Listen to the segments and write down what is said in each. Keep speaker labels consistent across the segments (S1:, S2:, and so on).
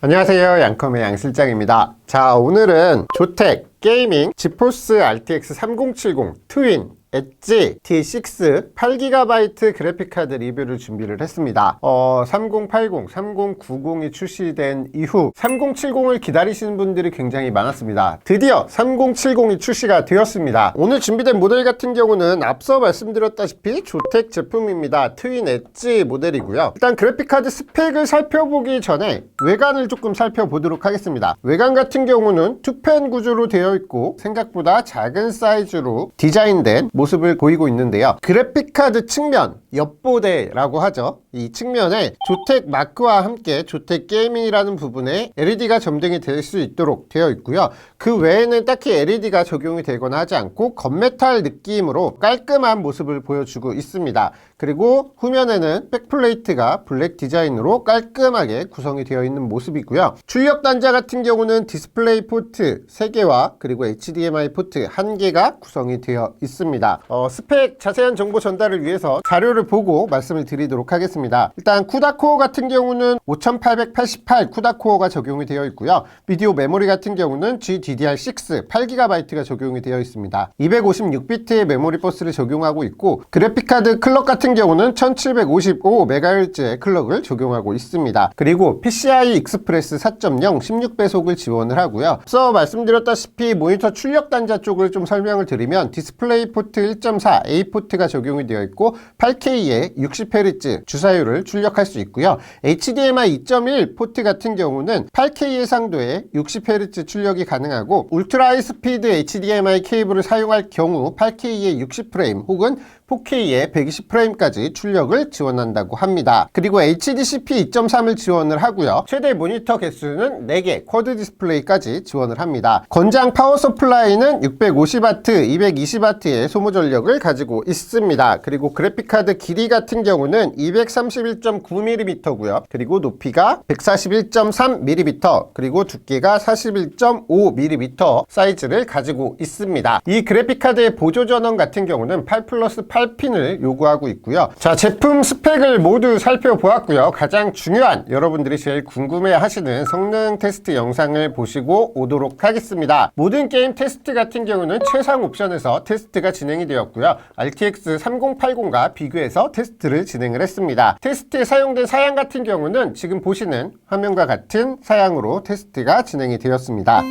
S1: 안녕하세요, 양컴의 양실장입니다. 자, 오늘은 조텍 게이밍 지포스 RTX 3070 트윈 엣지 T6 8GB 그래픽카드 리뷰를 준비를 했습니다. 3080, 3090이 출시된 이후 3070을 기다리시는 분들이 굉장히 많았습니다. 드디어 3070이 출시가 되었습니다. 오늘 준비된 모델 같은 경우는 앞서 말씀드렸다시피 조텍 제품입니다. 트윈 엣지 모델이고요. 일단 그래픽카드 스펙을 살펴보기 전에 외관을 조금 살펴보도록 하겠습니다. 외관 같은 경우는 투펜 구조로 되어 있고 생각보다 작은 사이즈로 디자인된 모습을 보이고 있는데요. 그래픽카드 측면, 옆보대라고 하죠. 이 측면에 조텍 마크와 함께 조텍 게이밍이라는 부분에 LED가 점등이 될 수 있도록 되어 있고요. 그 외에는 딱히 LED가 적용이 되거나 하지 않고 건메탈 느낌으로 깔끔한 모습을 보여주고 있습니다. 그리고 후면에는 백플레이트가 블랙 디자인으로 깔끔하게 구성이 되어 있는 모습이고요. 출력 단자 같은 경우는 디스플레이 포트 3개와 그리고 HDMI 포트 1개가 구성이 되어 있습니다. 스펙 자세한 정보 전달을 위해서 자료를 보고 말씀을 드리도록 하겠습니다. 일단 쿠다코어 같은 경우는 5888 쿠다코어가 적용이 되어 있고요. 비디오 메모리 같은 경우는 GDDR6 8GB가 적용이 되어 있습니다. 256비트의 메모리 버스를 적용하고 있고 그래픽카드 클럭 같은 경우는 1755MHz의 클럭을 적용하고 있습니다. 그리고 PCI 익스프레스 4.0 16배속을 지원을 하고요. 앞서 말씀드렸다시피 모니터 출력 단자 쪽을 좀 설명을 드리면 디스플레이 포트 1.4 A 포트가 적용이 되어 있고 8K에 60Hz 주사율을 출력할 수 있고요. HDMI 2.1 포트 같은 경우는 8K 해상도에 60Hz 출력이 가능하고 울트라 하이스피드 HDMI 케이블을 사용할 경우 8K에 60프레임 혹은 4K에 120프레임까지 출력을 지원한다고 합니다. 그리고 HDCP 2.3을 지원을 하고요. 최대 모니터 개수는 4개, 쿼드 디스플레이까지 지원을 합니다. 건장 파워 서플라이는 650W, 220W의 소모 전력을 가지고 있습니다. 그리고 그래픽카드 길이 같은 경우는 231.9mm고요. 그리고 높이가 141.3mm, 그리고 두께가 41.5mm 사이즈를 가지고 있습니다. 이 그래픽카드의 보조 전원 같은 경우는 8+8핀을 요구하고 있고요. 자, 제품 스펙을 모두 살펴보았고요. 가장 중요한 여러분들이 제일 궁금해 하시는 성능 테스트 영상을 보시고 오도록 하겠습니다. 모든 게임 테스트 같은 경우는 최상 옵션에서 테스트가 진행이 되었고요. RTX 3080과 비교해서 테스트를 진행을 했습니다. 테스트에 사용된 사양 같은 경우는 지금 보시는 화면과 같은 사양으로 테스트가 진행이 되었습니다.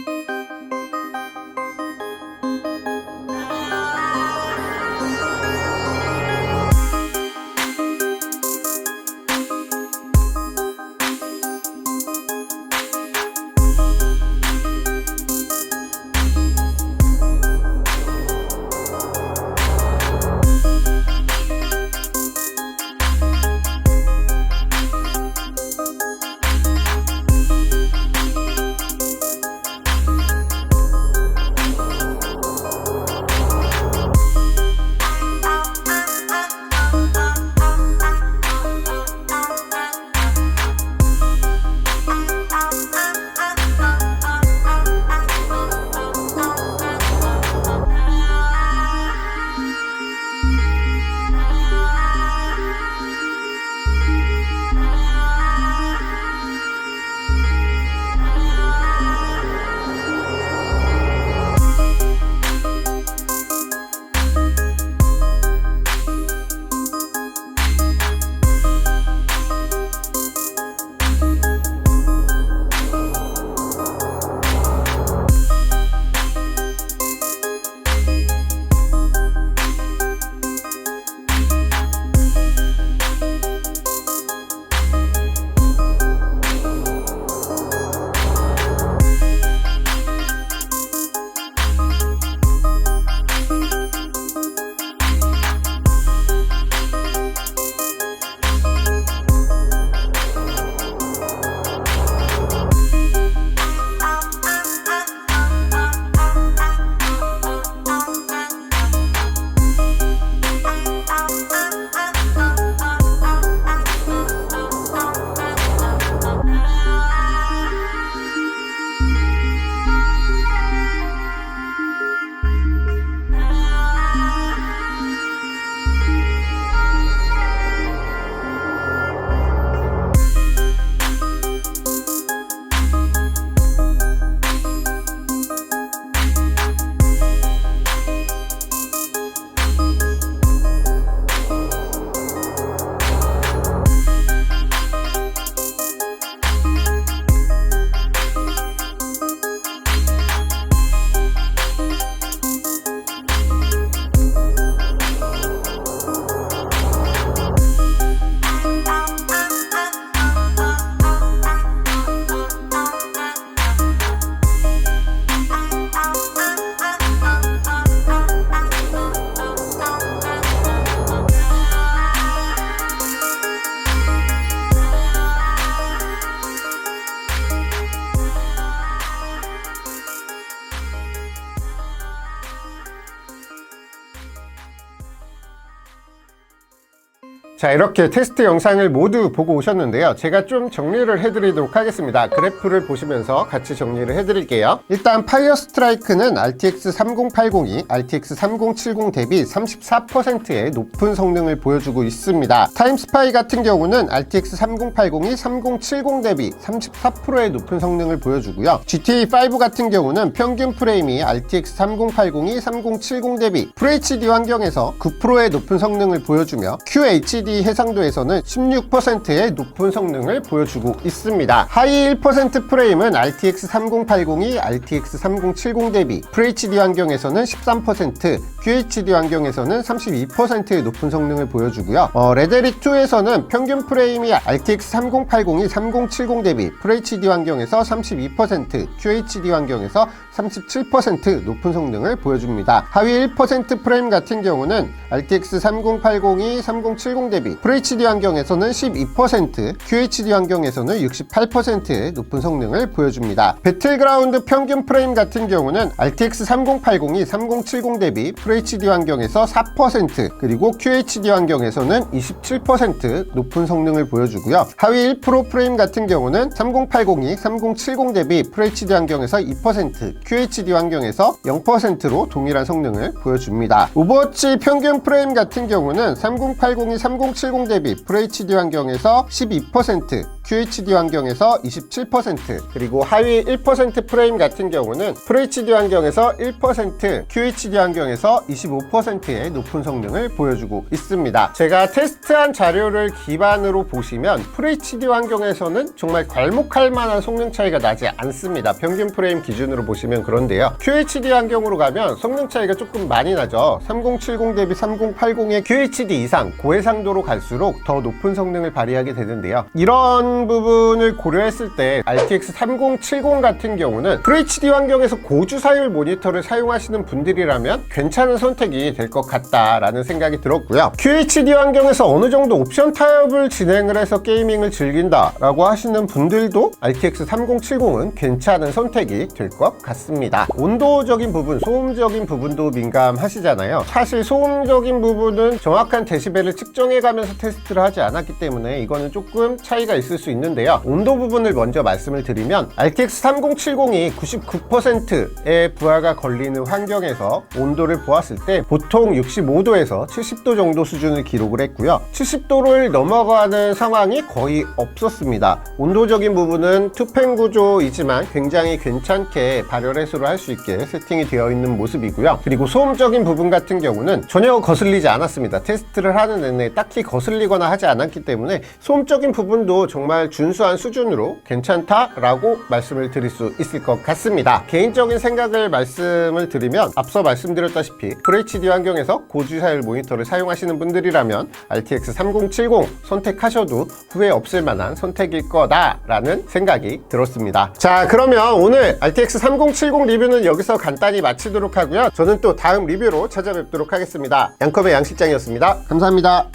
S1: 자, 이렇게 테스트 영상을 모두 보고 오셨는데요. 제가 좀 정리를 해드리도록 하겠습니다. 그래프를 보시면서 같이 정리를 해드릴게요. 일단 파이어 스트라이크는 RTX 3080이 RTX 3070 대비 34%의 높은 성능을 보여주고 있습니다. 타임스파이 같은 경우는 RTX 3080이 3070 대비 34%의 높은 성능을 보여주고요. GTA5 같은 경우는 평균 프레임이 RTX 3080이 3070 대비 FHD 환경에서 9%의 높은 성능을 보여주며 QHD 해상도에서는 16%의 높은 성능을 보여주고 있습니다. 하이 1% 프레임은 RTX 3080이 RTX 3070 대비 FHD 환경에서는 13%, QHD 환경에서는 32%의 높은 성능을 보여주고요. 레데리2에서는 평균 프레임이 RTX 3080이 3070 대비 FHD 환경에서 32%, QHD 환경에서 37% 높은 성능을 보여줍니다. 하위 1% 프레임 같은 경우는 RTX 3080이 3070 대비 FHD 환경에서는 12%, QHD 환경에서는 68%의 높은 성능을 보여줍니다. 배틀그라운드 평균 프레임 같은 경우는 RTX 3080이 3070 대비 FHD 환경에서 4%, 그리고 QHD 환경에서는 27% 높은 성능을 보여주고요. 하위 1% 프레임 같은 경우는 3080이 3070 대비 FHD 환경에서 2%, QHD 환경에서 0%로 동일한 성능을 보여줍니다. 오버워치 평균 프레임 같은 경우는 3080이 3070 대비 FHD 환경에서 12%, QHD 환경에서 27%, 그리고 하위 1% 프레임 같은 경우는 FHD 환경에서 1%, QHD 환경에서 25%의 높은 성능을 보여주고 있습니다. 제가 테스트한 자료를 기반으로 보시면 FHD 환경에서는 정말 괄목할 만한 성능 차이가 나지 않습니다. 평균 프레임 기준으로 보시면 그런데요. QHD 환경으로 가면 성능 차이가 조금 많이 나죠. 3070 대비 3080의 QHD 이상 고해상도로 갈수록 더 높은 성능을 발휘하게 되는데요. 이런 부분을 고려했을 때 RTX 3070 같은 경우는 FHD 환경에서 고주사율 모니터를 사용하시는 분들이라면 괜찮은 선택이 될 것 같다라는 생각이 들었고요. QHD 환경에서 어느 정도 옵션 타협을 진행을 해서 게이밍을 즐긴다라고 하시는 분들도 RTX 3070은 괜찮은 선택이 될 것 같습니다. 온도적인 부분, 소음적인 부분도 민감하시잖아요. 사실 소음적인 부분은 정확한 데시벨을 측정해가면서 테스트를 하지 않았기 때문에 이거는 조금 차이가 있을 수 있는데요. 온도 부분을 먼저 말씀을 드리면 RTX 3070이 99%의 부하가 걸리는 환경에서 온도를 보았을 때 보통 65도에서 70도 정도 수준을 기록을 했고요. 70도를 넘어가는 상황이 거의 없었습니다. 온도적인 부분은 투팬 구조이지만 굉장히 괜찮게 발열 해소를 할 수 있게 세팅이 되어 있는 모습이고요. 그리고 소음적인 부분 같은 경우는 전혀 거슬리지 않았습니다. 테스트를 하는 내내 딱히 거슬리거나 하지 않았기 때문에 소음적인 부분도 정말 준수한 수준으로 괜찮다라고 말씀을 드릴 수 있을 것 같습니다. 개인적인 생각을 말씀을 드리면 앞서 말씀드렸다시피 FHD 환경에서 고주사율 모니터를 사용하시는 분들이라면 RTX 3070 선택하셔도 후회 없을 만한 선택일 거다라는 생각이 들었습니다. 자, 그러면 오늘 RTX 3070 리뷰는 여기서 간단히 마치도록 하고요. 저는 또 다음 리뷰로 찾아뵙도록 하겠습니다. 양컵의 양실장이었습니다. 감사합니다.